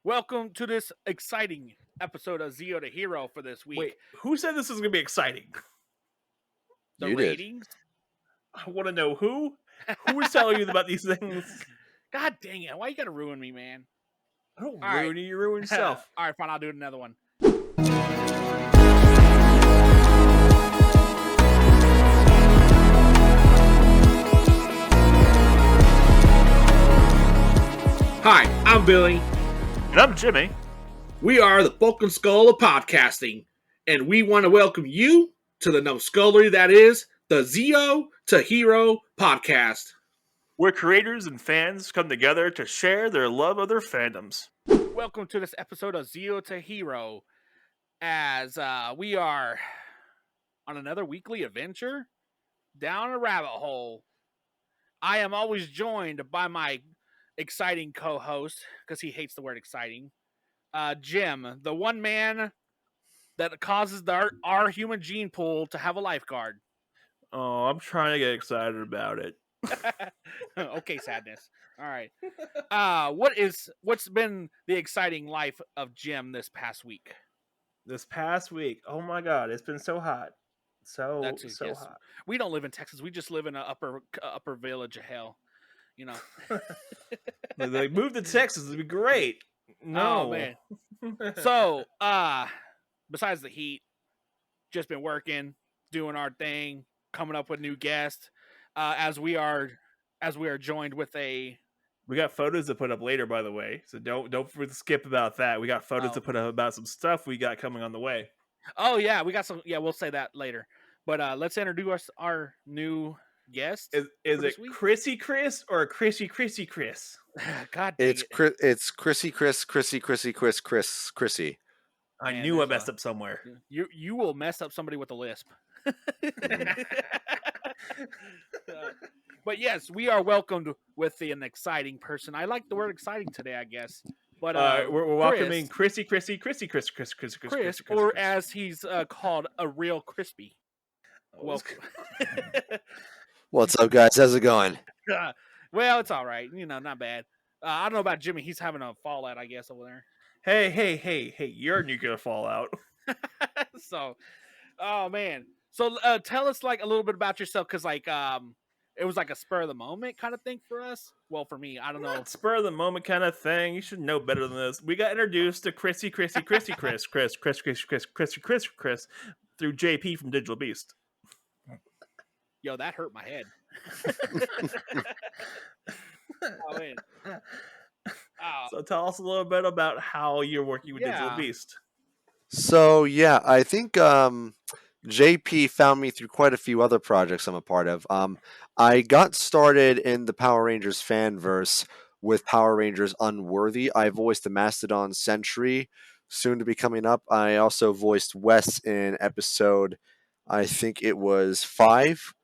Welcome to this exciting episode of Zeo to Hero for this week. Wait, who said this is going to be exciting? The You did. ratings? I want to know who? Who is telling you about these things? God dang it. Why you gotta ruin me, man? I don't All ruin you, you ruin yourself. All right, fine. I'll do another one. Hi, I'm Billy. And I'm Jimmy. We are the Bulk Skull of podcasting, and we want to welcome you to the numbskullery that is the Zeo to Hero podcast. Where creators and fans come together to share their love of their fandoms. Welcome to this episode of Zeo to Hero, as we are on another weekly adventure down a rabbit hole. I am always joined by my exciting co-host, because he hates the word exciting, Jim, the one man that causes our human gene pool to have a lifeguard. Oh, I'm trying to get excited about it. Okay, sadness. All right. What's been the exciting life of Jim this past week? This past week, oh my god, it's been so hot. So Yes. hot. We don't live in Texas. We just live in an upper village of hell. You know. They moved to Texas, it'd be great. No. Oh man. So, besides the heat, just been working, doing our thing, coming up with new guests. As we are joined with a. We got photos to put up later, by the way. So don't skip about that. We got photos to put up about some stuff we got coming on the way. Oh yeah, we got some. Yeah, we'll say that later. But let's introduce our new guest. Is it Chrissy Kris or Chrissy Kris? God dang It's Chrissy Chrissy. I knew I messed up somewhere. You will mess up somebody with a lisp. But yes, we are welcomed with an exciting person. I like the word exciting today, I guess. But we're welcoming Chris, or as he's called, a real crispy. Welcome. What's up, guys? How's it going? Well, it's all right. You know, not bad. I don't know about Jimmy. He's having a fallout, I guess, over there. Hey! You're nuclear fallout. So, oh man. So tell us like a little bit about yourself, because like it was like a spur of the moment kind of thing for us. Well, for me, I don't know. Spur of the moment kind of thing. You should know better than this. We got introduced to Kris through JP from Digital Beast. Yo, that hurt my head. Oh man. So tell us a little bit about how you're working with Digital Beast. So yeah, I think JP found me through quite a few other projects I'm a part of. I got started in the Power Rangers fanverse with Power Rangers Unworthy. I voiced the Mastodon Sentry, soon to be coming up. I also voiced Wes in episode, I think it was 5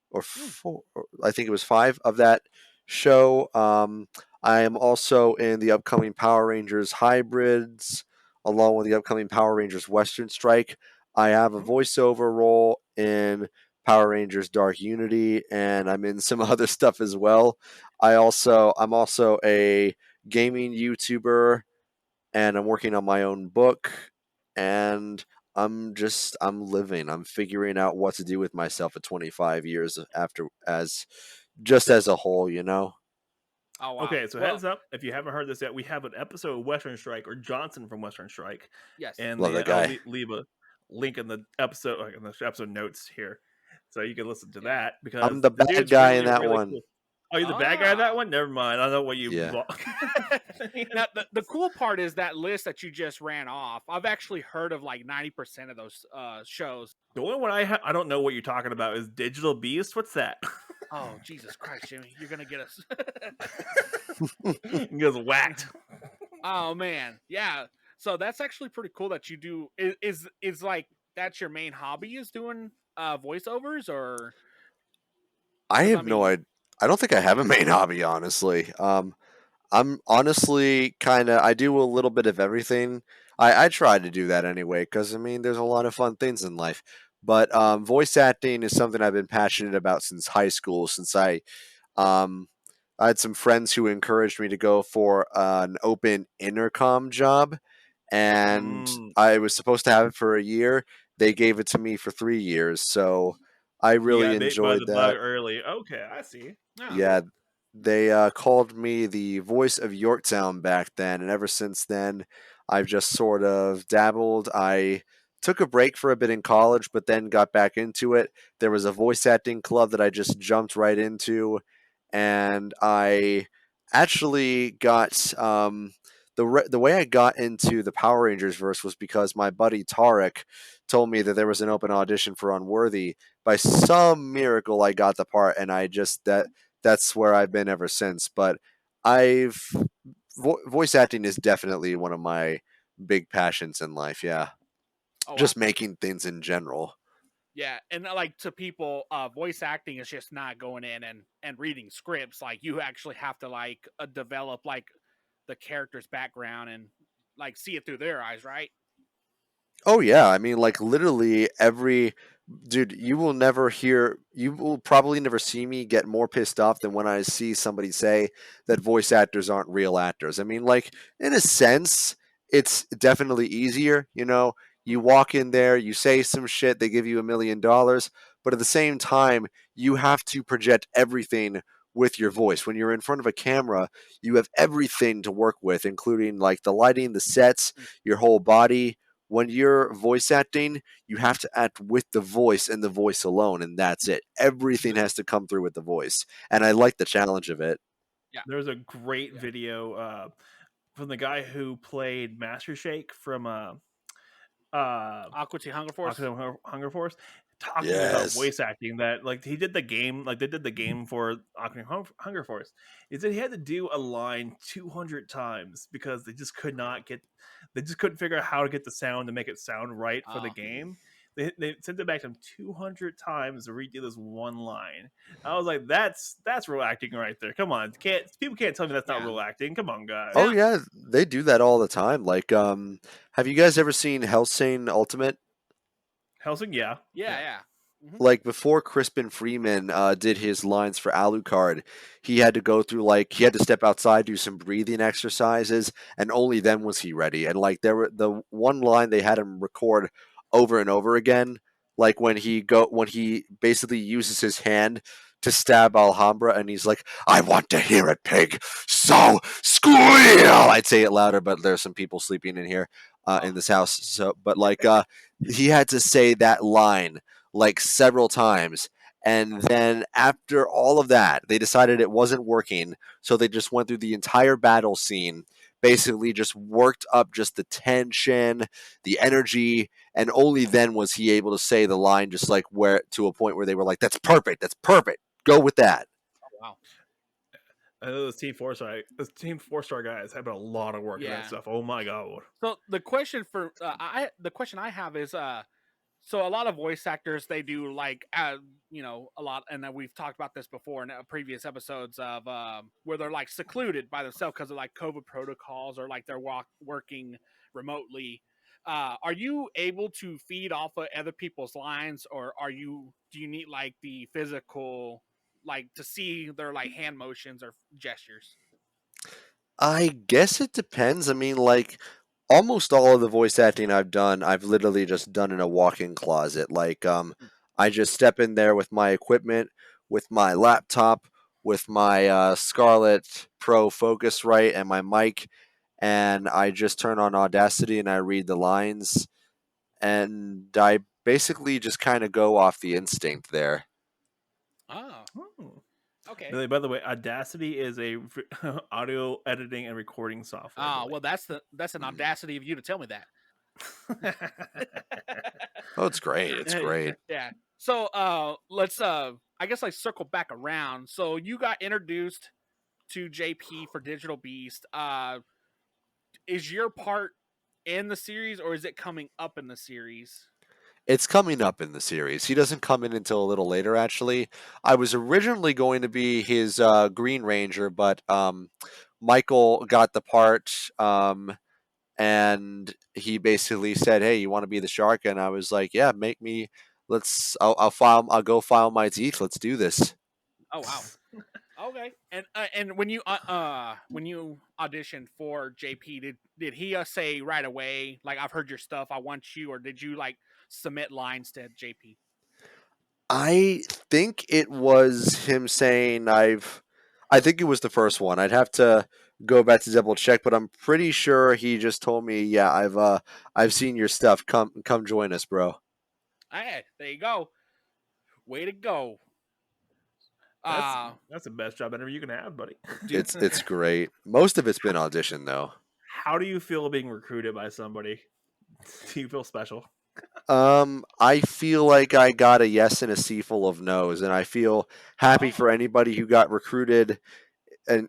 or 4. I think it was 5 of that show. I am also in the upcoming Power Rangers Hybrids, along with the upcoming Power Rangers Western Strike. I have a voiceover role in Power Rangers Dark Unity, and I'm in some other stuff as well. I'm also a gaming YouTuber, and I'm working on my own book, and I'm living. I'm figuring out what to do with myself at 25 years after, as a whole, you know. Oh, wow. Okay, so heads up, if you haven't heard this yet, we have an episode of Western Strike, or Johnson from Western Strike. Yes. And Love that guy. I'll leave a link in the episode, notes here, so you can listen to that, because I'm the bad guy in that one. Cool. Oh, you're the bad guy in that one? Never mind. I know what you. Yeah. Now, the cool part is that list that you just ran off. I've actually heard of like 90% of those shows. The only one I don't know what you're talking about is Digital Beast. What's that? Oh, Jesus Christ, Jimmy. You're going to get us. You guys whacked. Oh, man. Yeah. So that's actually pretty cool that you do. Is like, that's your main hobby, is doing voiceovers, or? I have no idea. I don't think I have a main hobby, honestly. I'm honestly I do a little bit of everything. I try to do that anyway, because, I mean, there's a lot of fun things in life. But voice acting is something I've been passionate about since high school, since I I had some friends who encouraged me to go for an open intercom job, and Mm. I was supposed to have it for a year. They gave it to me for 3 years, so I You really got bit by enjoyed the bug that. early. Okay, I see. Oh, Yeah, cool. they called me the voice of Yorktown back then, and ever since then, I've just sort of dabbled. I took a break for a bit in college, but then got back into it. There was a voice acting club that I just jumped right into, and I actually got the way I got into the Power Rangers verse was because my buddy Tarek told me that there was an open audition for Unworthy. By some miracle, I got the part, and I just that's where I've been ever since. But I've voice acting is definitely one of my big passions in life. Yeah, Oh, wow. just making things in general. Yeah, and like to people, voice acting is just not going in and reading scripts. Like you actually have to like develop like the character's background and like see it through their eyes, right? Oh yeah, I mean, like literally every dude. You will probably never see me get more pissed off than when I see somebody say that voice actors aren't real actors. I mean, like in a sense, it's definitely easier. You walk in there, you say some shit, they give you $1 million, but at the same time, you have to project everything with your voice. When you're in front of a camera, you have everything to work with, including like the lighting, the sets, your whole body. When you're voice acting, you have to act with the voice and the voice alone, and that's it. Everything has to come through with the voice, and I like the challenge of it. Yeah, There's a great yeah. video from the guy who played Master Shake from Aqua Teen Hunger Force. Hunger Force, talking about Yes. voice acting. That like he did the game, like they did the game for Hunger Force. He said he had to do a line 200 times because they just couldn't figure out how to get the sound to make it sound right for the Oh, game. They sent it back to him 200 times to redo this one line. I was like, that's real acting right there. Come on, people can't tell me that's not yeah. real acting. Come on, guys. Oh Now, yeah, they do that all the time. Like, have you guys ever seen Hellsing Ultimate? Helsing, yeah, yeah, yeah. Mm-hmm. Like before Crispin Freeman did his lines for Alucard, he had to go through he had to step outside, do some breathing exercises, and only then was he ready. And like there were the one line they had him record over and over again, like when he basically uses his hand to stab Alhambra, and he's like, "I want to hear it, pig. So squeal." I'd say it louder, but there's some people sleeping in here Oh, in this house. So, but he had to say that line like several times. And then after all of that, they decided it wasn't working. So they just went through the entire battle scene, basically just worked up just the tension, the energy, and only then was he able to say the line just like where to a point where they were like, "That's perfect. That's perfect. Go with that." wow. those Team 4 Star guys have been a lot of work on that Yeah. stuff. Oh my god. So the question for the question I have is so a lot of voice actors they do like a lot, and we've talked about this before in previous episodes of where they're like secluded by themselves because of like COVID protocols or like they're working remotely. Are you able to feed off of other people's lines, or do you need like the physical, like to see their like hand motions or gestures? I guess it depends. I mean, like almost all of the voice acting I've done, I've literally just done in a walk-in closet. Like, I just step in there with my equipment, with my laptop, with my Scarlett Pro Focusrite and my mic, and I just turn on Audacity and I read the lines, and I basically just kind of go off the instinct there. Oh, Oh. okay. By the way, Audacity is a audio editing and recording software. I Ah, believe. well, that's an audacity of you to tell me that. Oh, it's great. It's great. Yeah. So let's I guess like circle back around. So you got introduced to JP for Digital Beast. Is your part in the series or is it coming up in the series? It's coming up in the series. He doesn't come in until a little later, actually. I was originally going to be his Green Ranger, but Michael got the part, and he basically said, "Hey, you want to be the shark?" And I was like, "Yeah, make me. Let's. I'll go file my teeth. Let's do this." Oh wow. Okay. And when you auditioned for JP, did he say right away, like, I've heard your stuff, I want you, or did you like submit lines to JP? I think it was him saying I think it was the first one. I'd have to go back to double check, but I'm pretty sure he just told me, "Yeah, I've seen your stuff. Come join us, bro." Hey, there you go. Way to go. That's Uh that's the best job interview you can have, buddy. dude, It's great. Most of it's been audition though. How do you feel being recruited by somebody? Do you feel special? I feel like I got a yes and a sea full of no's, and I feel happy Oh. for anybody who got recruited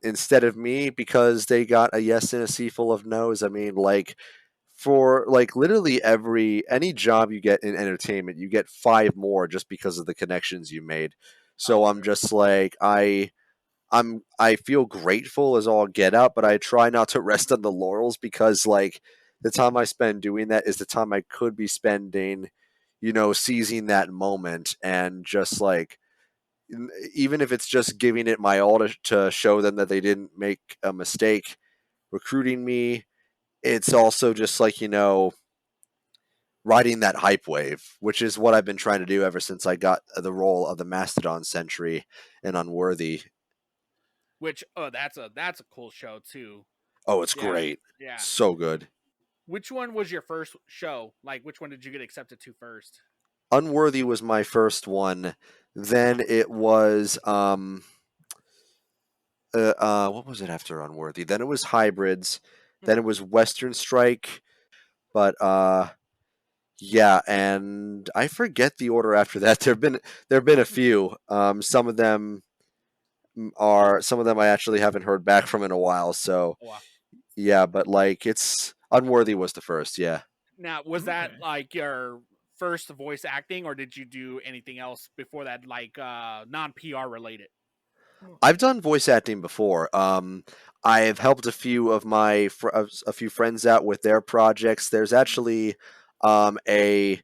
instead of me because they got a yes and a sea full of no's. I mean, like for like literally any job you get in entertainment, you get five more just because of the connections you made. So I'm true. just like I feel grateful as all get out, but I try not to rest on the laurels because like the time I spend doing that is the time I could be spending, seizing that moment and just like even if it's just giving it my all to show them that they didn't make a mistake recruiting me. It's also just like, riding that hype wave, which is what I've been trying to do ever since I got the role of the Mastodon Sentry in Unworthy. Which that's a cool show too. Oh, it's Yeah. great. Yeah. So good. Which one was your first show? Like, which one did you get accepted to first? Unworthy was my first one. Then it was what was it after Unworthy? Then it was Hybrids. Then it was Western Strike. But yeah, and I forget the order after that. There've been a few. Some of them I actually haven't heard back from in a while. So Oh, wow. yeah, but like it's Unworthy was the first. Yeah. Now, was that Okay. like your first voice acting, or did you do anything else before that, like non PR related? I've done voice acting before. I've helped a few friends out with their projects. There's actually a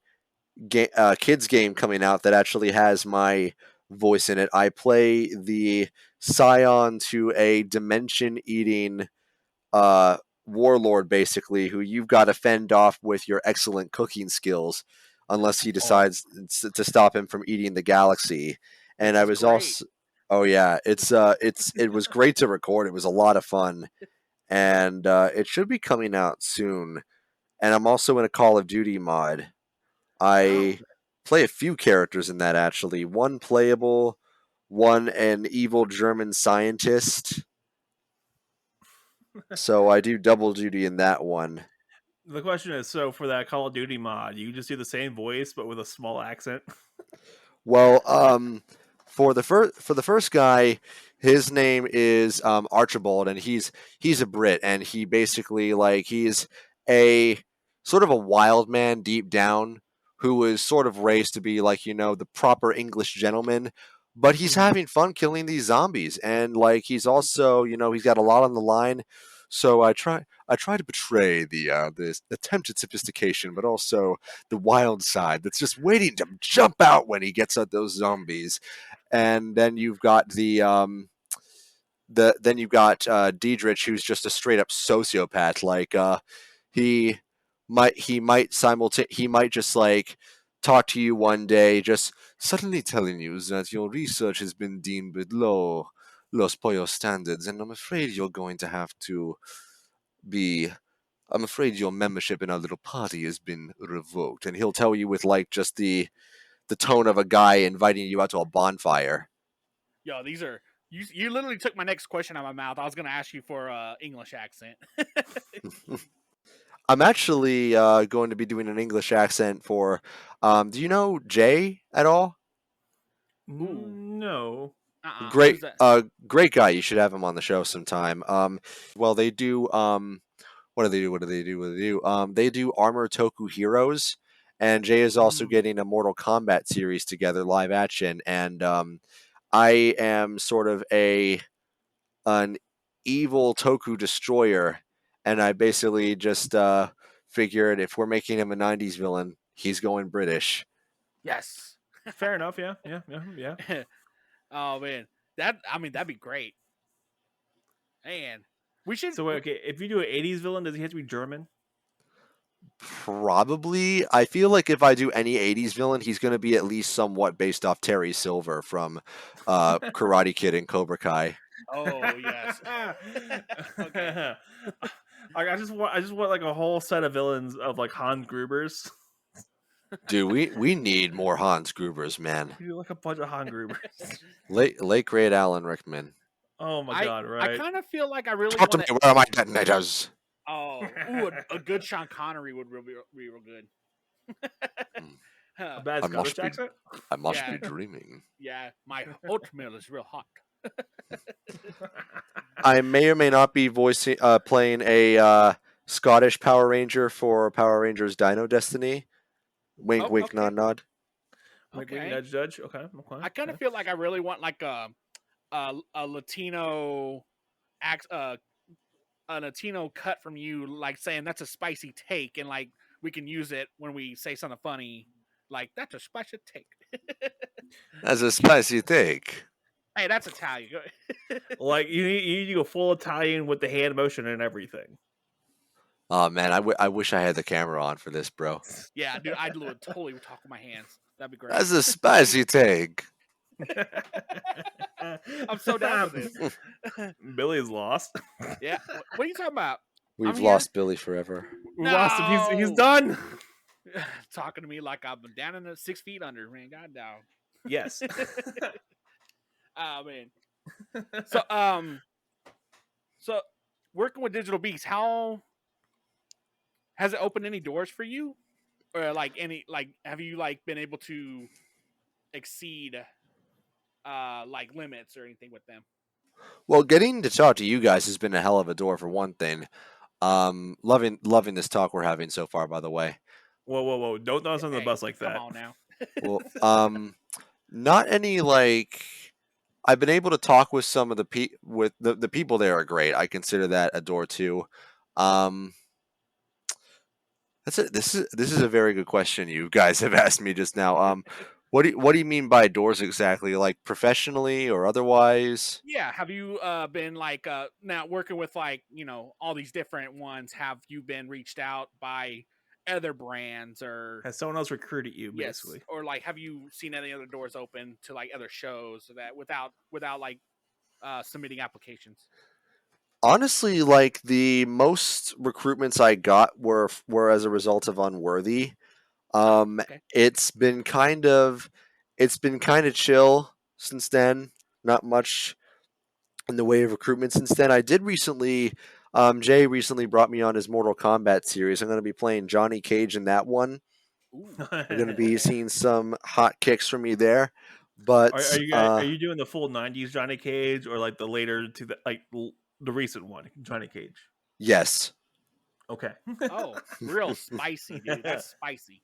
kids game coming out that actually has my voice in it. I play the scion to a dimension eating uh, warlord, basically, who you've got to fend off with your excellent cooking skills, unless he Oh, decides to stop him from eating the galaxy. Which And I is was great. also, oh yeah, it was great to record. It was a lot of fun, and it should be coming out soon. And I'm also in a Call of Duty mod. Oh, I play a few characters in that actually. One playable, one an evil German scientist. So I do double duty in that one. the question is, so for that Call of Duty mod, you just do the same voice but with a small accent. Well, for the first guy, his name is Archibald, and he's a Brit, and he basically like he's a sort of a wild man deep down who was sort of raised to be like the proper English gentleman, but he's Mhm. having fun killing these zombies, and like he's also he's got a lot on the line. So I try to portray the attempted sophistication, but also the wild side that's just waiting to jump out when he gets at those zombies. And then you've got Diedrich, who's just a straight up sociopath. Like he he might just like talk to you one day, just suddenly telling you that your research has been deemed below Los Pollos standards, and I'm afraid your membership in our little party has been revoked. And he'll tell you with like just the tone of a guy inviting you out to a bonfire. yo, these are you. Literally took my next question out of my mouth. I was gonna ask you for English accent. I'm actually going to be doing an English accent for. Do you know Jay at all? Ooh, No. who's that? Great guy. You should have him on the show sometime. Well, they do. What do they do? What do they do? What do they do? They do Armor Toku Heroes, and Jay is also Mm. getting a Mortal Kombat series together, live action. And I am sort of an evil Toku destroyer, and I basically just figured if we're making him a '90s villain, he's going British. Yes. Fair enough. Yeah. Yeah. Yeah. Yeah. Oh man, that'd be great. Man, we should. So wait, okay, if you do an '80s villain, does he have to be German? Probably. I feel like if I do any '80s villain, he's going to be at least somewhat based off Terry Silver from Karate Kid and Cobra Kai. Oh yes. Okay. I just want like a whole set of villains of like Hans Gruber's. Dude, we need more Hans Grubers, man. You do like a bunch of Hans Grubers. Late great Alan Rickman. Oh my god! I Right? kind of feel like I really Talk to want me. Where are my detonators? Oh, ooh, a good Sean Connery would be real good. A bad I must Scottish be- accent. I must Yeah. be dreaming. Yeah, my oatmeal is real hot. I may or may not be playing a Scottish Power Ranger for Power Rangers Dino Destiny. Wink, Oh, wink, okay. nod, nod. Wink, Okay. wink, nudge, judge. Okay. I kind of feel like I really want like a Latino a Latino cut from you, like saying that's a spicy take, and like we can use it when we say something funny, like that's a spicy take. That's a spicy take. Hey, that's Italian. Like you need to go full Italian with the hand motion and everything. Oh man, I wish I had the camera on for this, bro. Yeah, dude, I'd totally talk with my hands. That'd be great. That's a spicy take. I'm so down with this. Billy's lost. Yeah, what are you talking about? We've I'm lost Billy forever. We lost him. He's No! done. Talking to me like I've been down in the 6 feet under, man. God down. Yes. Oh man. So working with Digital Beast, how has it opened any doors for you, or like any have you like been able to exceed like limits or anything with them? Well, getting to talk to you guys has been a hell of a door for one thing. Loving this talk we're having so far, by the way. Whoa! Don't throw us on the Hey, bus like come that. on now. Well, not any like. I've been able to talk with some of the the people there are great. I consider that a door too. That's it. This is a very good question you guys have asked me just now. What do you mean by doors exactly? Like professionally or otherwise? Yeah, have you been like now working with like all these different ones? Have you been reached out by other brands or Has someone else recruited you, yes, basically? or like have you seen any other doors open to like other shows that without like submitting applications? Honestly, like the most recruitments I got were as a result of Unworthy. Okay. It's been kind of chill since then. Not much in the way of recruitment since then. I did recently. Jay recently brought me on his Mortal Kombat series. I'm going to be playing Johnny Cage in that one. Ooh. We're going to be seeing some hot kicks from me there. But Are you doing the full '90s Johnny Cage or like the later to the recent one Johnny Cage? yes. Okay. Oh, real spicy, dude. That's spicy.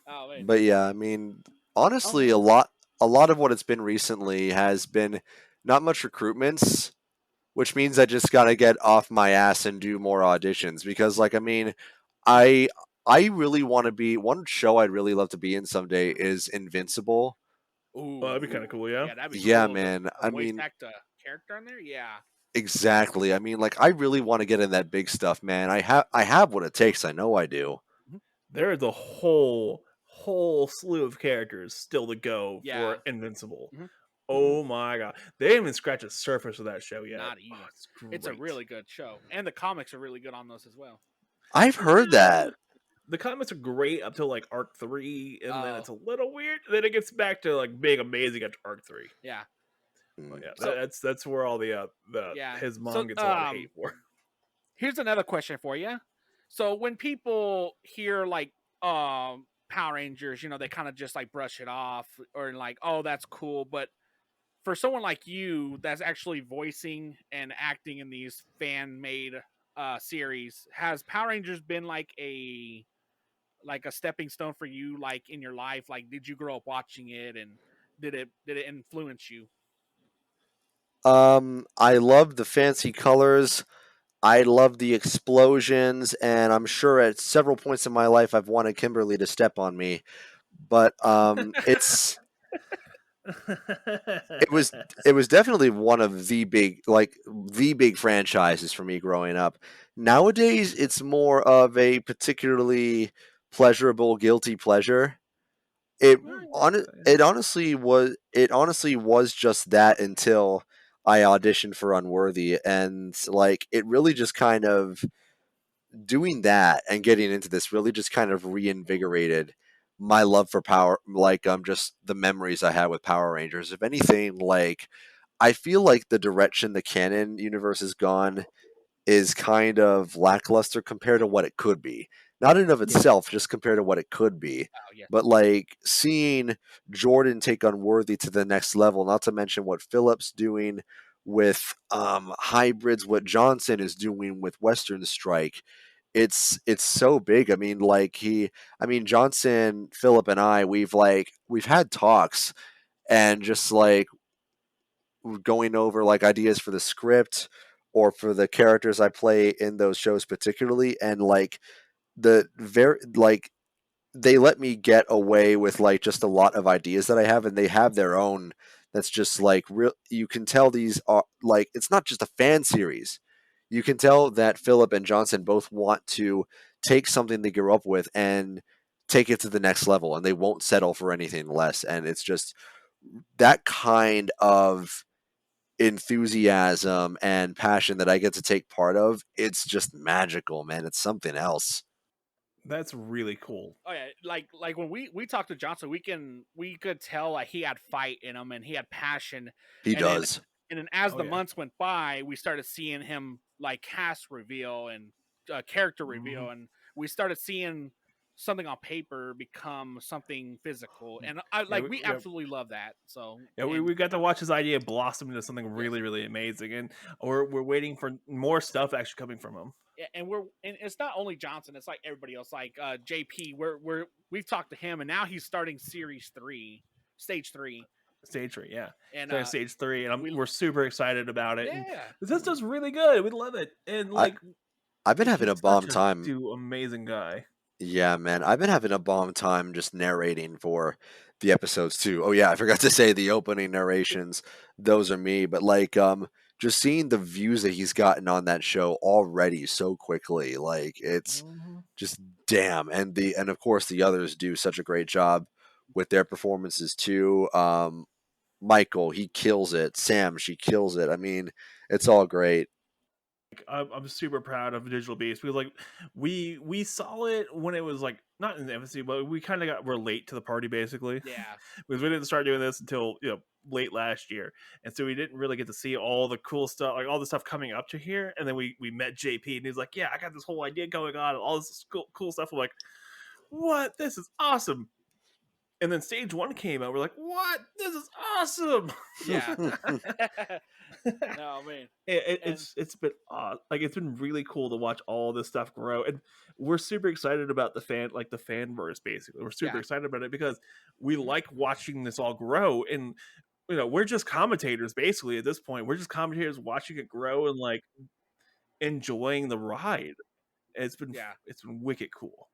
Oh man. But yeah, I mean, honestly, Oh. a lot of what it's been recently has been not much recruitments, which means I just gotta get off my ass and do more auditions. Because, like, I mean, I really want to be one show I'd really love to be in someday is Invincible. Ooh, Well, that'd be kind of cool, yeah. Yeah, that'd be Yeah, cool. man. The I voice mean, act character on there. Yeah. exactly. I mean, like, I really want to get in that big stuff, man. I have what it takes. I know I do. There is a whole slew of characters still to go Yeah. for Invincible. Mhm. Oh my god, they haven't even scratched the surface of that show yet. Not even. Oh, It's a great. really good show, and the comics are really good on those as well. I've heard that. The comics are great up till like arc 3, and then Oh. it's a little weird. Then it gets back to like being amazing after arc 3. Yeah. But yeah, So- that's where all the Yeah. his So, mom gets a lot of hate for. Here's another question for you. So when people hear like Power Rangers, they kind of just like brush it off or like, oh, that's cool. But for someone like you that's actually voicing and acting in these fan-made series, has Power Rangers been like a stepping stone for you, like in your life? Like, did you grow up watching it, and did it influence you? I love the fancy colors. I love the explosions, and I'm sure at several points in my life I've wanted Kimberly to step on me. But it's it was definitely one of the big franchises for me growing up. Nowadays, it's more of a particularly pleasurable guilty pleasure. It it honestly was just that until I auditioned for Unworthy, and like it really just kind of doing that and getting into this really just kind of reinvigorated my love for power, like just the memories I had with Power Rangers. If anything, like I feel like the direction the canon universe has gone is kind of lackluster compared to what it could be. Not in of Yeah. itself, just compared to what it could be. Oh yeah. But like seeing Jordan take Unworthy to the next level, not to mention what Philip's doing with hybrids, what Johnson is doing with Western Strike. It's so big. I mean, Johnson, Philip, and I, we've had talks and just like going over like ideas for the script or for the characters I play in those shows particularly, and like the very like they let me get away with like just a lot of ideas that I have, and they have their own. That's just like real. You can tell these are like it's not just a fan series. You can tell that Philip and Johnson both want to take something they grew up with and take it to the next level, and they won't settle for anything less. And it's just that kind of enthusiasm and passion that I get to take part of. It's just magical, man. It's something else. That's really cool. Oh yeah, like when we talked to Johnson, we could tell like he had fight in him and he had passion, He and then does. as Oh, the yeah. months went by, we started seeing him like cast reveal and character reveal, Mhm. and we started seeing something on paper become something physical, and Yeah, we absolutely love that. So yeah, and we got to watch his idea blossom into something really, really amazing, and we're waiting for more stuff actually coming from him. and it's not only Johnson, it's like everybody else, like JP. We've talked to him, and now he's starting stage 3, Stage 3, yeah, and so Stage 3, and we we're super excited about it. And yeah. this stuff's really good. We love it, and I like I've been having a he's such bomb a time. amazing guy. Yeah, man. I've been having a bomb time just narrating for the episodes too. Oh yeah, I forgot to say the opening narrations. Those are me, but like just seeing the views that he's gotten on that show already so quickly, like it's Mhm. just damn. And of course the others do such a great job with their performances too. Michael, he kills it. Sam, she kills it. I mean, it's all great. I'm super proud of Digital Beast because like we saw it when it was like not in the infancy, but we kind of we're late to the party basically Yeah. because we didn't start doing this until late last year, and so we didn't really get to see all the cool stuff, like all the stuff coming up to here. And then we met JP, and he's like, "Yeah, I got this whole idea going on, and all this cool stuff." I'm like, "What? This is awesome!" And then Stage 1 came out. We're like, "What? This is awesome!" Yeah. No, man. And It's been like it's been really cool to watch all this stuff grow, and we're super excited about the fan verse. Basically, we're super Yeah. excited about it because we Mhm. like watching this all grow, and we're just commentators basically at this point. We're just commentators watching it grow and like enjoying the ride. Yeah. It's been wicked cool.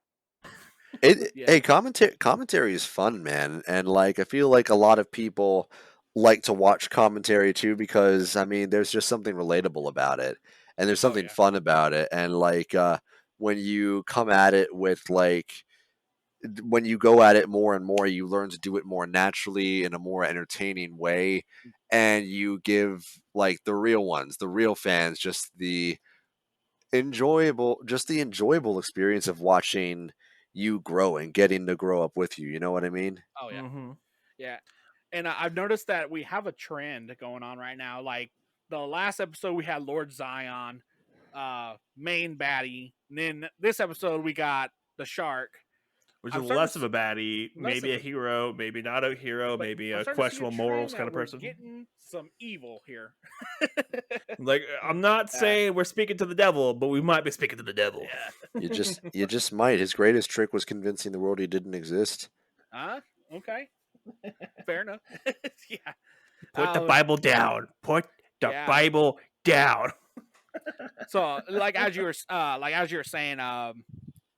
Hey, Yeah. commentary is fun, man, and like I feel like a lot of people like to watch commentary too because I mean, there's just something relatable about it, and there's Oh something yeah. fun about it, and like when you come at it with like when you go at it more and more, you learn to do it more naturally in a more entertaining way, and you give like the real ones, the real fans, just the enjoyable experience of watching you grow and getting to grow up with you. You know what I mean? Oh yeah. Hmm. Yeah. And I've noticed that we have a trend going on right now. Like the last episode, we had Lord Zion, main baddie. And then this episode, we got the shark. Which is I'm starting less of a baddie, less maybe of a it, hero, maybe not a hero, but maybe I'm a starting to see a questionable morals trend kind that of we're person. getting some evil here. Like, I'm not saying we're speaking to the devil, but we might be speaking to the devil. Yeah. You just might. His greatest trick was convincing the world he didn't exist. Okay. Fair enough. Yeah. Put the Um, Bible down. Put the yeah. Bible down. So like as you were saying,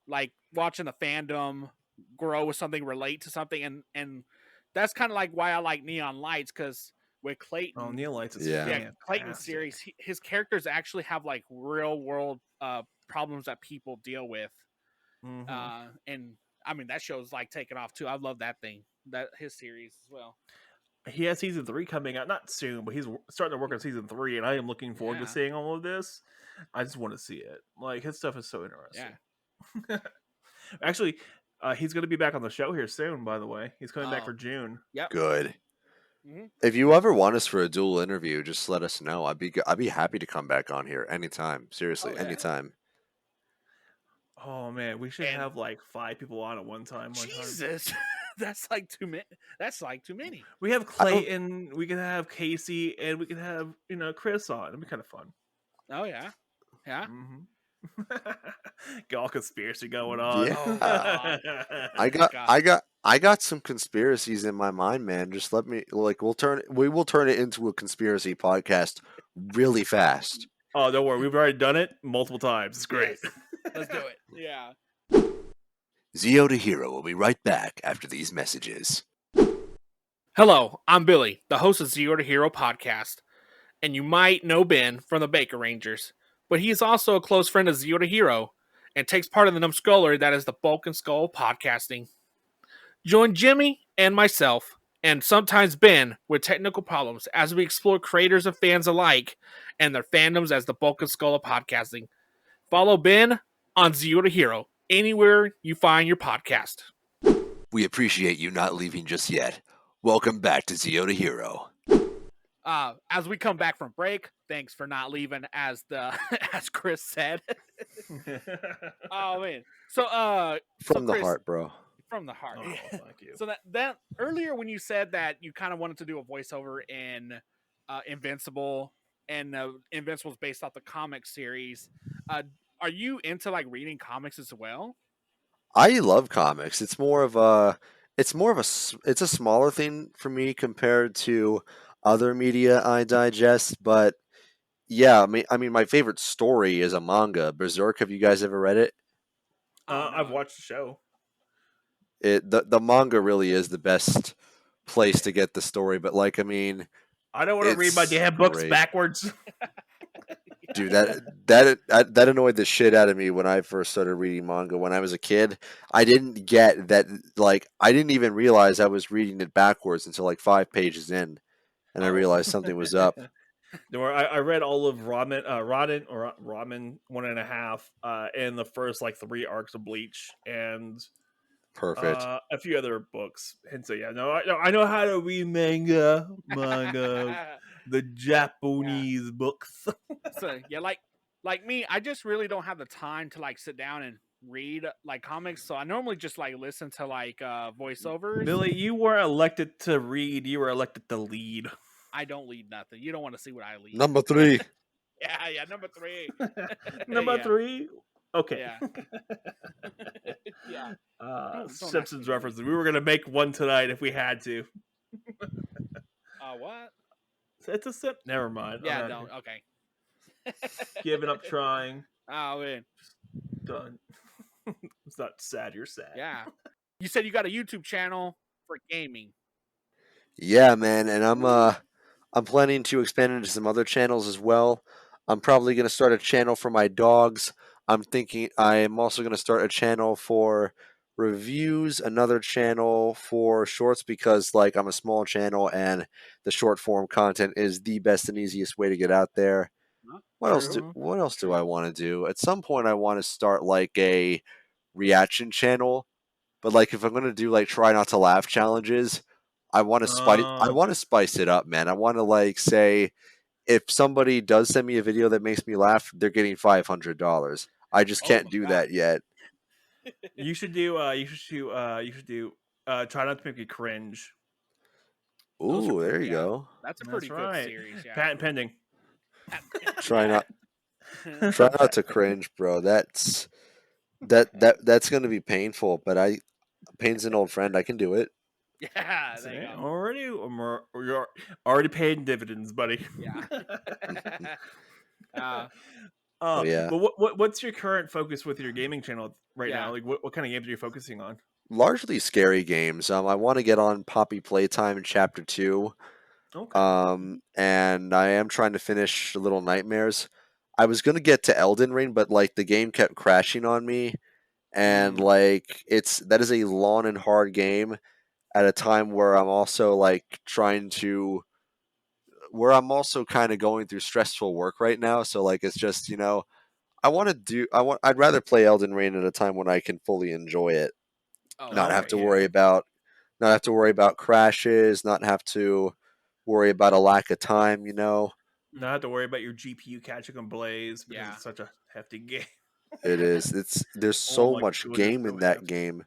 like watching the fandom grow with something, relate to something, and that's kind of like why I like Neon Lights, because with Oh, Clayton, Neil Lights is Yeah. yeah, Clayton's fantastic. series, his characters actually have like real world problems that people deal with, Mhm. and I mean that show's like taking off too. I love that thing, that his series as well. He has season 3 coming out, not soon, but he's starting to work on season 3, and I am looking forward to Yeah. seeing all of this. I just want to see it. Like, his stuff is so interesting. Yeah. Actually, he's going to be back on the show here soon. By the way, he's coming back Oh. for June. Yep. Good. hmm If you ever want us for a dual interview, just let us know. I'd be happy to come back on here anytime. Seriously, Oh, yeah. anytime. Oh man, we should And- have like 5 people on at one time. Jesus, that's like too many. That's like too many. We have I don't- Clayton, we can have Casey, and we can have Kris on. It'd be kind of fun. Oh yeah, yeah. Get all conspiracy going on. Yeah. Oh, God. I got some conspiracies in my mind, man. Just let me we will turn it into a conspiracy podcast really fast. Oh, don't worry, we've already done it multiple times. It's great. Yes. Let's do it. Yeah. Zeo to Hero will be right back after these messages. Hello, I'm Billy, the host of Zero to Hero podcast, and you might know Ben from the Baker Rangers, but he is also a close friend of Zero to Hero and takes part in the numbskullery that is the Bulk and Skull podcasting. Join Jimmy and myself, and sometimes Ben, with technical problems as we explore creators and fans alike and their fandoms as the Bulk and Skull of podcasting. Follow Ben on Zero to Hero anywhere you find your podcast. We appreciate you not leaving just yet. Welcome back to Zeo to Hero. As we come back from break, thanks for not leaving, as as Kris said. Oh man, From the Kris, heart, bro. from the heart. Oh, thank you. So that earlier when you said that you kind of wanted to do a voiceover in Invincible, and Invincible's based off the comic series, are you into like reading comics as well? I love comics. It's a smaller thing for me compared to other media I digest, but yeah, I mean my favorite story is a manga, Berserk. Have you guys ever read it? Oh, I've no. watched the show. The manga really is the best place to get the story, but like I mean, I don't want to read my It's damn books great. backwards. dude, that annoyed the shit out of me when I first started reading manga when I was a kid. I didn't get that, like I didn't even realize I was reading it backwards until like 5 pages in, and I Oh. realized something was up. Don't worry, I read all of Ramen 1.5, and the first like 3 arcs of Bleach, and Perfect. a few other books. And so yeah, no, I know how to read manga, the Japanese books. So yeah, like me, I just really don't have the time to like sit down and read like comics. So I normally just like listen to like voiceovers. Billy, you were elected to read. You were elected to lead. I don't lead nothing. You don't want to see what I lead. Number 3. Yeah, number 3. Number Yeah. 3. Okay. Yeah. Yeah. Don't Simpsons actually references. We were gonna make one tonight if we had to. What? It's a sip. Never mind. Yeah, I'm don't. not Okay. giving up trying. Oh man. Done. It's not sad. You're sad. Yeah. You said you got a YouTube channel for gaming. Yeah, man, and I'm planning to expand into some other channels as well. I'm probably going to start a channel for my dogs. I'm thinking I am also going to start a channel for reviews, another channel for shorts because like I'm a small channel and the short form content is the best and easiest way to get out there. What else do I want to do? At some point I want to start like a reaction channel, but like if I'm going to do like try not to laugh challenges, I want to spice it up, man. I want to like say if somebody does send me a video that makes me laugh, they're getting $500. I just Oh can't my do God. that yet. You should do. Try not to make me cringe. Those are Ooh, there pretty- you yeah. go. That's a That's pretty good right. series. Yeah. Patent pending. Try not to cringe, bro. That's going to be painful, but pain's an old friend. I can do it. Yeah. There you go. You're already paying dividends, buddy. Yeah. Oh, yeah. But what's your current focus with your gaming channel right Yeah. now? Like, what kind of games are you focusing on? largely scary games. I want to get on Poppy Playtime in Chapter 2. Okay. And I am trying to finish Little Nightmares. I was gonna get to Elden Ring, but like the game kept crashing on me, and like that is a long and hard game at a time where I'm also like I'm also kind of going through stressful work right now. So like it's just I'd rather play Elden Ring at a time when I can fully enjoy it, Oh not yeah. have Okay, to yeah. worry about crashes, not have to worry about a lack of time. Not have to worry about your GPU catching on blaze because Yeah. it's such a hefty game. It is. There's Oh so my much goodness, game so in that hefty. game.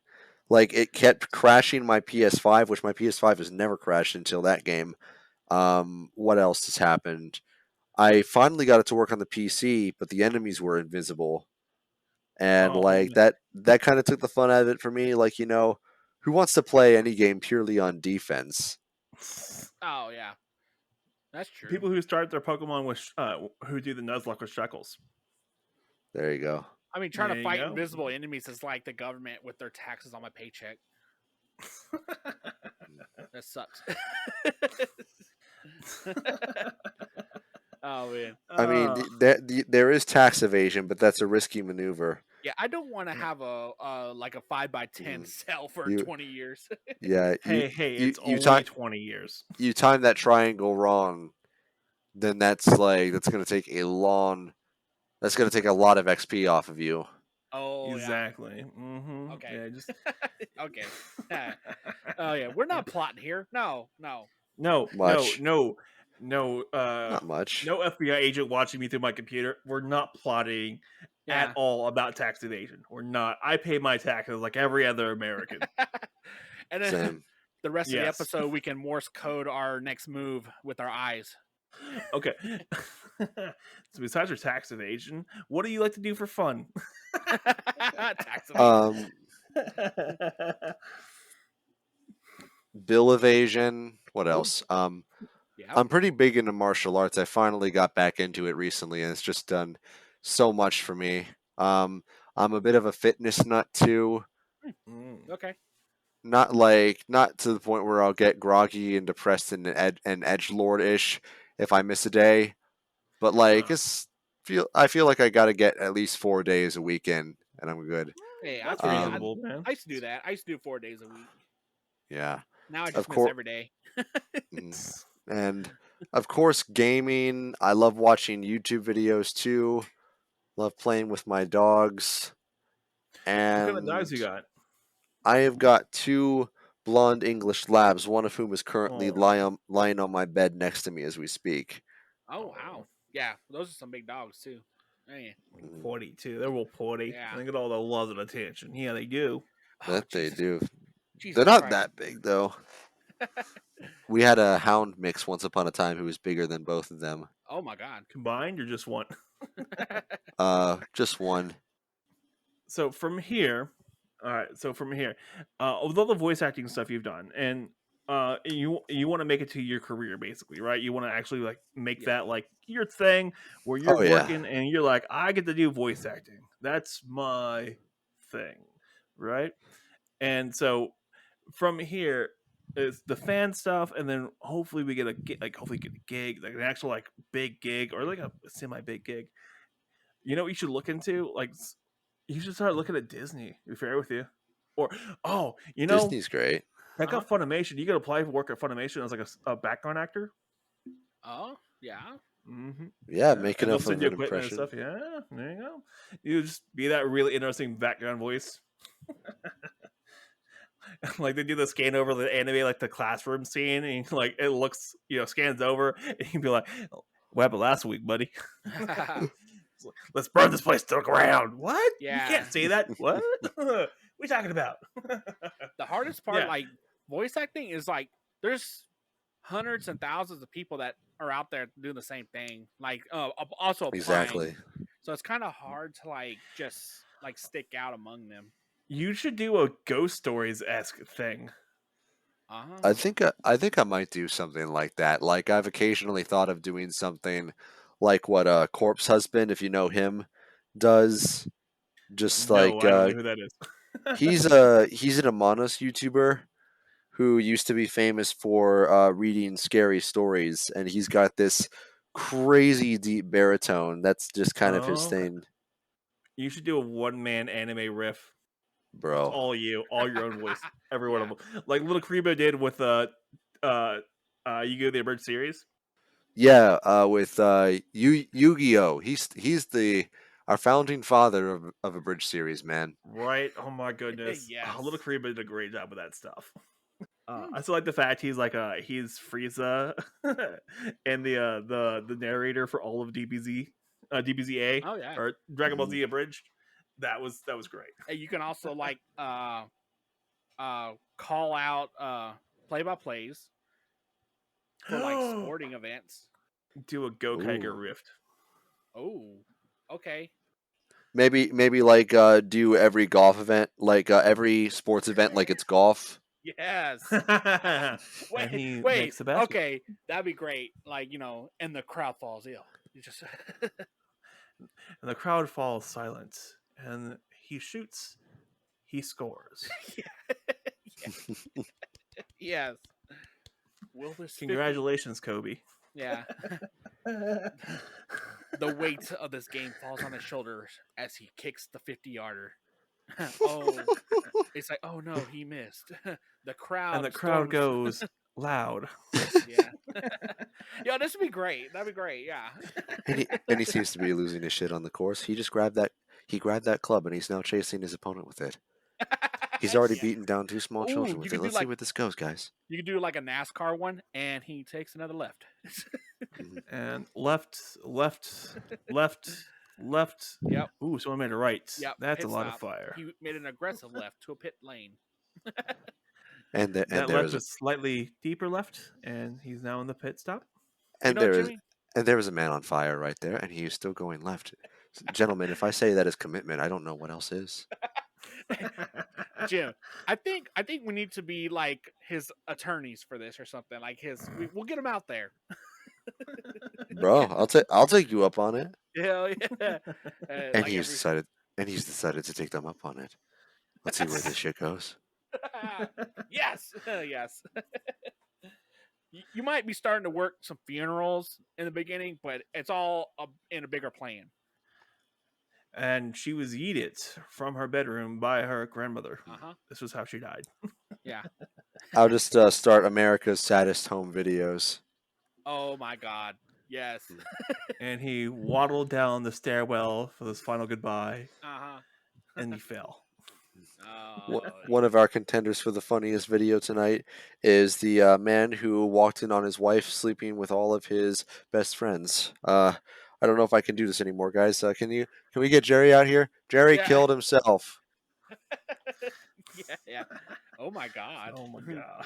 Like it kept crashing my PS5, which my PS5 has never crashed until that game. What else has happened? I finally got it to work on the PC, but the enemies were invisible. And Oh like no. that kind of took the fun out of it for me. Like, who wants to play any game purely on defense? Oh yeah. That's true. People who start their Pokemon with who do the Nuzlocke with Shackles. There you go. I mean, trying There to you fight go. invisible enemies is like the government with their taxes on my paycheck. That sucks. Oh man. I mean, there is tax evasion, but that's a risky maneuver. Yeah, I don't want to have a like a 5x10 Mm. cell for You 20 years. Yeah, hey, you it's you only time 20 years. you time that triangle wrong, then that's going to take that's going to take a lot of XP off of you. Oh yeah. Exactly. Mm-hmm. Okay. Yeah, just Okay. Oh yeah, we're not plotting here. No. no, Much. no Not much. no FBI agent watching me through my computer. We're not plotting at Yeah. all about tax evasion. We're not. I pay my taxes like every other American. And then Same. the rest of the Yes. episode, we can Morse code our next move with our eyes. Okay. So besides your tax evasion, what do you like to do for fun? Tax evasion. Bill evasion. What Ooh. else? Yeah. I'm pretty big into martial arts. I finally got back into it recently, and it's just done so much for me. I'm a bit of a fitness nut too. Okay. Not to the point where I'll get groggy and depressed and edgelord ish if I miss a day, but like I feel like I got to get at least 4 days a week in, and I'm good. Hey, That's I reasonable, man. I used to do that. I used to do 4 days a week. Yeah, Now I of just miss course. every day. And of course, gaming. I love watching YouTube videos too. Love playing with my dogs. What kind of And dogs you got? I have got 2 blonde English labs, one of whom is currently Oh. lying on my bed next to me as we speak. Oh wow. Yeah, those are some big dogs too. Man. Potty too. They're real potty. Yeah. They get all the love and attention. Yeah, they do. That Oh, they Jesus. do. Jesus They're not Christ. that big though. We had a hound mix once upon a time who was bigger than both of them. Oh my God. Combined or just one? Just one. So from here, all right. So from here, with all the voice acting stuff you've done, and you want to make it to your career, basically, right? You want to actually like make Yeah. that like your thing where you're Oh, yeah. working and you're like, I get to do voice acting. That's my thing, right? And so from here is the fan stuff, and then hopefully we get hopefully get a gig, like an actual like big gig or like a semi big gig. You know what you should look into? Like you should start looking at Disney. To be fair with you, or Disney's great. check out Funimation. You could apply for work at Funimation as like a background actor. Oh yeah. Mm-hmm. Yeah, make And they'll enough send of you an equipment and impression. stuff. Yeah, there you go. You just be that really interesting background voice. Like they do the scan over the anime, like the classroom scene, and like it looks, scans over, and you can be like, "What happened last week, buddy? Let's burn this place to the ground." What? Yeah. You can't say that. What? What are you talking about? The hardest part, Yeah. like voice acting, is like there's hundreds and thousands of people that are out there doing the same thing. Like also applying. Exactly. So it's kind of hard to like just like stick out among them. You should do a Ghost Stories-esque thing. Uh-huh. I think I might do something like that. Like I've occasionally thought of doing something like what Corpse Husband, if you know him, does. Just No, like I don't know who that is. He's an Among Us YouTuber who used to be famous for reading scary stories, and he's got this crazy deep baritone. That's just kind of his Oh, thing, you should do a one-man anime riff. It's bro. all you, all your own voice, every one Yeah. of them. Like Little Karibo did with Yu-Gi-Oh! The Abridged series. Yeah, with Yu-Gi-Oh. He's our founding father of a bridge series, man. Right? Oh my goodness. Yes. Little Karibo did a great job with that stuff. Hmm. I still like the fact he's like he's Frieza and the narrator for all of DBZA Oh yeah. or Dragon Ball Z Abridged. That was great. And you can also like call out play-by-plays for like sporting events. Do a Gokaiger Ooh. rift. Oh, okay. Maybe like do every golf event, like every sports event, like it's golf. Yes. And he makes the basket. Okay, that'd be great. Like, and the crowd falls ill. You just And the crowd falls silent. And he shoots. He scores. yes. Will this 50 Congratulations, Kobe. Yeah. The weight of this game falls on his shoulders as he kicks the 50-yarder. Oh, it's like, oh no, he missed. The crowd And the crowd storms. goes loud. Yeah. Yo, this would be great. That'd be great. Yeah. And he seems to be losing his shit on the course. He just grabbed that club and he's now chasing his opponent with it. He's already Yeah. beaten down 2 small Ooh, children you with could it. do Let's like- see where this goes, guys. You could do like a NASCAR one, and he takes another left. And left. Yep. Ooh, someone made a right. Yep. That's pit a lot stop. of fire. He made an aggressive left to a pit lane. And That there left is a slightly deeper left, and he's now in the pit stop. and you know, there is Jimmy? and there was a man on fire right there, and he is still going left. Gentlemen, if I say that is commitment, I don't know what else is. Jim, I think we need to be like his attorneys for this or something. Like we'll get him out there. Bro, I'll take you up on it. Hell yeah. And like he's decided to take them up on it. Let's see where this shit goes. yes, yes. You might be starting to work some funerals in the beginning, but it's all in a bigger plan. And she was yeeted from her bedroom by her grandmother. Uh-huh. This was how she died. Yeah. I'll just start America's Saddest Home Videos. Oh my God. Yes. And he waddled down the stairwell for this final goodbye, Uh-huh. and he fell. Oh, One of our contenders for the funniest video tonight is the man who walked in on his wife sleeping with all of his best friends. I don't know if I can do this anymore, guys. Can we get Jerry out here? Jerry Yeah. killed himself. yeah. Oh my God. Oh my god.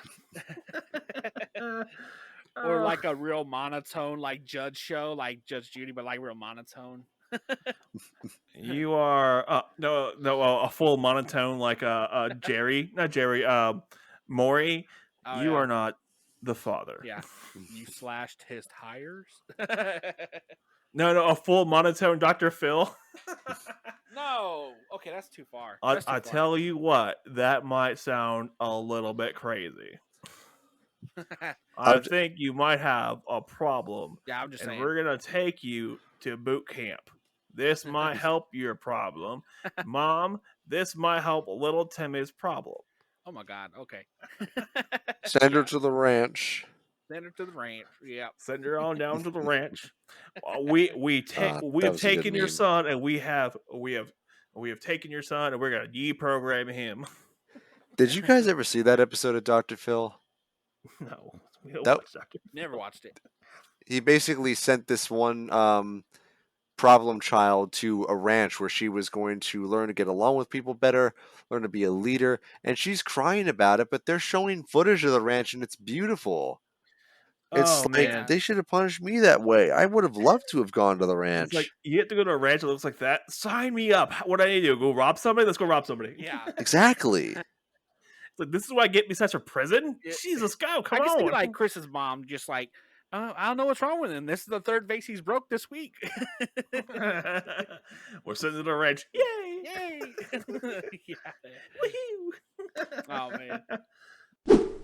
Or like a real monotone, like Judge show, like Judge Judy, but like real monotone. You are no a full monotone like Jerry, not Jerry, Maury. Oh, You yeah. are not the father. Yeah. You slashed his tires. No, a full monotone Dr. Phil. No. Okay, that's too far. I That's too far. tell you what, that might sound a little bit crazy. I think you might have a problem. Yeah, I'm just And saying. we're gonna take you to boot camp. This might help your problem. Mom, this might help little Timmy's problem. Oh my God. Okay. Send her to the ranch. Send her to the ranch. Yeah. Send her on down to the ranch. We that have was a good taken your meme. son, and we have taken your son, and we're gonna deprogram him. Did you guys ever see that episode of Dr. Phil? No, we don't That- watch Dr. Never watched it. He basically sent this one problem child to a ranch where she was going to learn to get along with people better, learn to be a leader, and she's crying about it, but they're showing footage of the ranch and it's beautiful. It's Oh, like man. they should have punished me that way. I would have loved to have gone to the ranch. It's like you have to go to a ranch that looks like that. Sign me up. What do I need to do? Go rob somebody? Let's go rob somebody. Yeah. Exactly. It's like, this is why I get me sent to prison. Yeah. Jesus, go! I Come can see on. like Chris's mom just like I don't know what's wrong with him. This is the third vase he's broke this week. We're sitting at a wrench. Yay! Yay! Yeah. Woohoo! Oh man.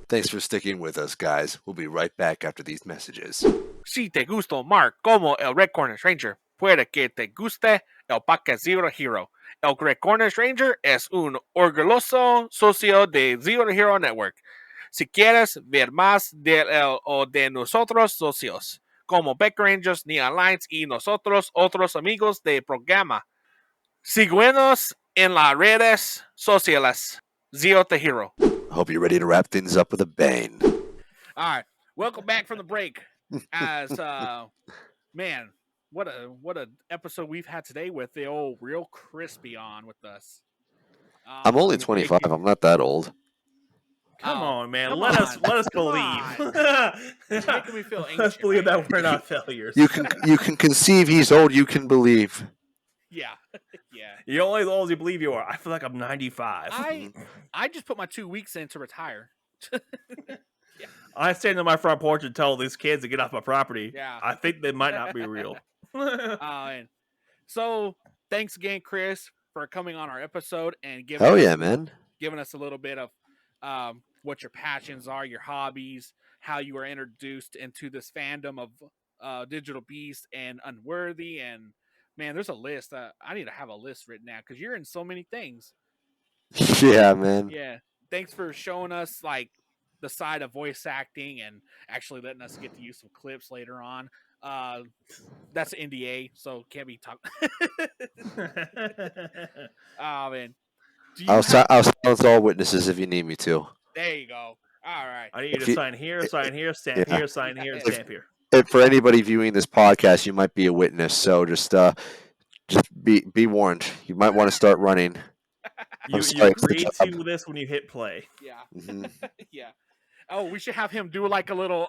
Thanks for sticking with us, guys. We'll be right back after these messages. Si te gusta Omar como el Red Cornish Ranger, puede que te guste el Podcast Zero Hero. El Red Cornish Ranger es un orgulloso socio de Zero Hero Network. Si quieres ver más de él o de nosotros socios, como Black Rangers, Neon Alliance y nosotros otros amigos de programa, síguenos en las redes sociales. Zero Hero. I hope you're ready to wrap things up with a bang. All right, welcome back from the break. As man, what a episode we've had today with the old Real Crispy on with us. I'm only 25. I'm not that old. Come on, man. come Let on, us come believe. It's making me feel Let's ancient believe right that we're not failures. You can conceive he's old. You can believe. Yeah, yeah. You're only as old as you believe you are. I feel like I'm 95. I just put my 2 weeks in to retire. I stand on my front porch and tell these kids to get off my property. Yeah. I think they might not be real. And so thanks again, Kris, for coming on our episode and Hell yeah, man. giving us a little bit of what your passions are, your hobbies, how you were introduced into this fandom of Digital Beast and Unworthy. And man, there's a list. I need to have a list written out because you're in so many things. Yeah, man. Yeah. Thanks for showing us like the side of voice acting and actually letting us get to use some clips later on. That's NDA, so can't be talked. Oh man. I'll silence all witnesses if you need me to. There you go. All right. I need you to sign here, sign here, stamp Yeah. here, sign here, and If- stamp here. If for anybody viewing this podcast, you might be a witness. So just be warned. You might want to start running. You sorry, it's the agree job. to this when you hit play. Yeah. Mhm. Yeah. Oh, we should have him do like a little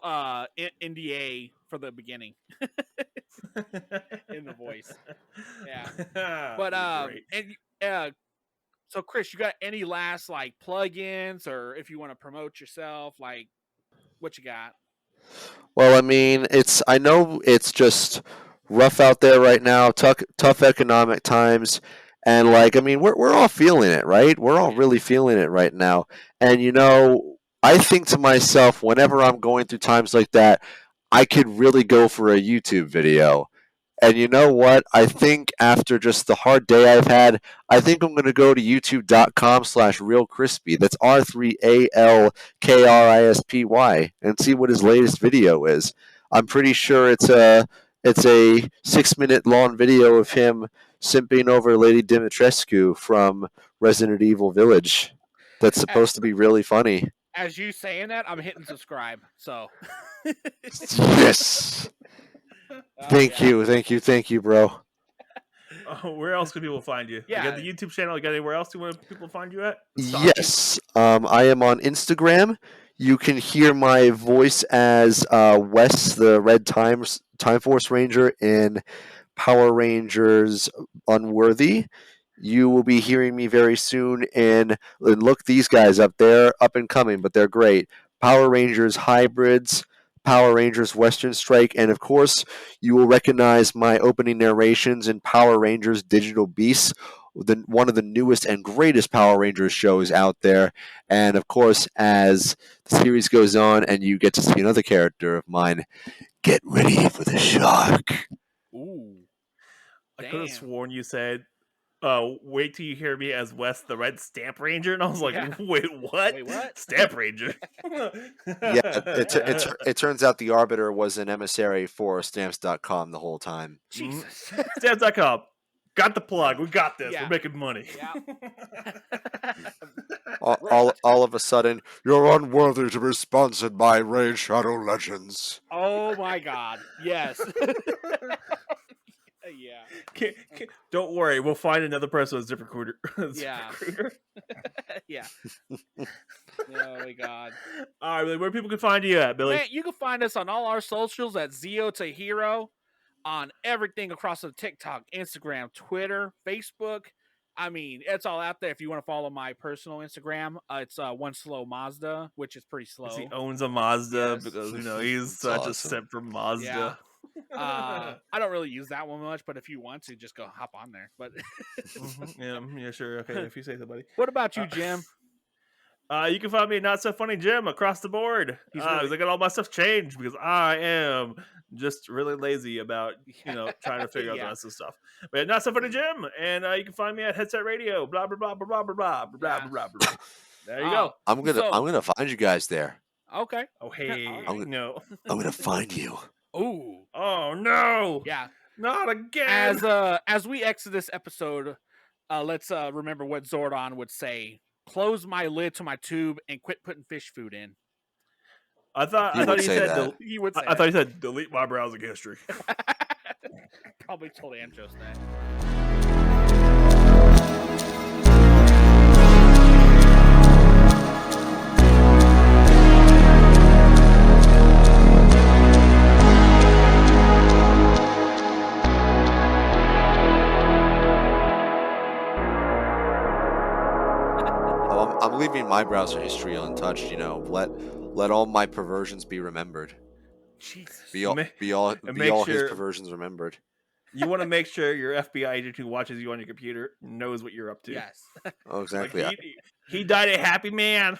NDA for the beginning in the voice. Yeah. But Great. and so Kris, you got any last like plugins or if you want to promote yourself, like what you got? Well, I mean, I know it's just rough out there right now, tough economic times, and like I mean, we're all feeling it, right? We're all really feeling it right now. And I think to myself, whenever I'm going through times like that, I could really go for a YouTube video. And you know what? I think after just the hard day I've had, I think I'm going to go to youtube.com/realcrispy. That's REALKRISPY and see what his latest video is. I'm pretty sure it's a 6-minute long video of him simping over Lady Dimitrescu from Resident Evil Village. That's supposed to be really funny. As you saying that, I'm hitting subscribe. So Yes. Thank you, bro. Where else can people find you? Yeah. You got the YouTube channel. You got anywhere else you want people to find you at? Yes, I am on Instagram. You can hear my voice as Wes, the Red Time Force Ranger in Power Rangers Unworthy. You will be hearing me very soon and look, these guys up there, up and coming, but they're great. Power Rangers Hybrids, Power Rangers Western Strike, and of course, you will recognize my opening narrations in Power Rangers Digital Beasts, one of the newest and greatest Power Rangers shows out there. And of course, as the series goes on and you get to see another character of mine, get ready for the shock. Ooh. I could have Damn. sworn you said, wait till you hear me as Wes the Red Stamp Ranger. And I was like, Yeah. wait, what? Wait, what? Stamp Ranger. Yeah, it turns out the Arbiter was an emissary for Stamps.com the whole time. Jesus. Stamps.com. Got the plug. We got this. Yeah. We're making money. Yeah. All of a sudden, you're unworthy to be sponsored by Raid Shadow Legends. Oh my God. Yes. Yeah. Don't worry. We'll find another person as ZipRecruiter. Yeah. Yeah. Oh my God. All right, Billy, where people can find you at, Billy? Man, you can find us on all our socials at zeotohero on everything across the TikTok, Instagram, Twitter, Facebook. I mean, it's all out there. If you want to follow my personal Instagram, it's One Slow Mazda, which is pretty slow. He owns a Mazda Yes. because he's That's such a awesome. simp for Mazda. I don't really use that one much, but if you want to, just go hop on there. But Yeah, sure. Okay, if you say so, buddy. what about you, Jim? You can find me at Not So Funny Jim across the board. He's Because really- I got all my stuff changed because I am just really lazy about trying to figure out the Yeah. rest of the stuff. But Not So Funny Jim, and you can find me at Headset Radio. Blah blah blah blah blah blah blah blah Yeah. blah blah. There you go. I'm gonna So- I'm gonna find you guys there. Okay. Oh hey, Alright. no. I'm gonna find you. Ooh. Oh no. Yeah. Not again. As we exit this episode, let's remember what Zordon would say. Close my lid to my tube and quit putting fish food in. I thought He he would say said. that. He would say I thought he said delete my browsing history. Probably told Andros that. Oh, I'm leaving my browser history untouched. Let all my perversions be remembered. Jesus. Be all Ma- be all and be make all sure- his perversions remembered. You want to make sure your FBI agent who watches you on your computer knows what you're up to. Yes. Oh, Like, exactly. he died a happy man.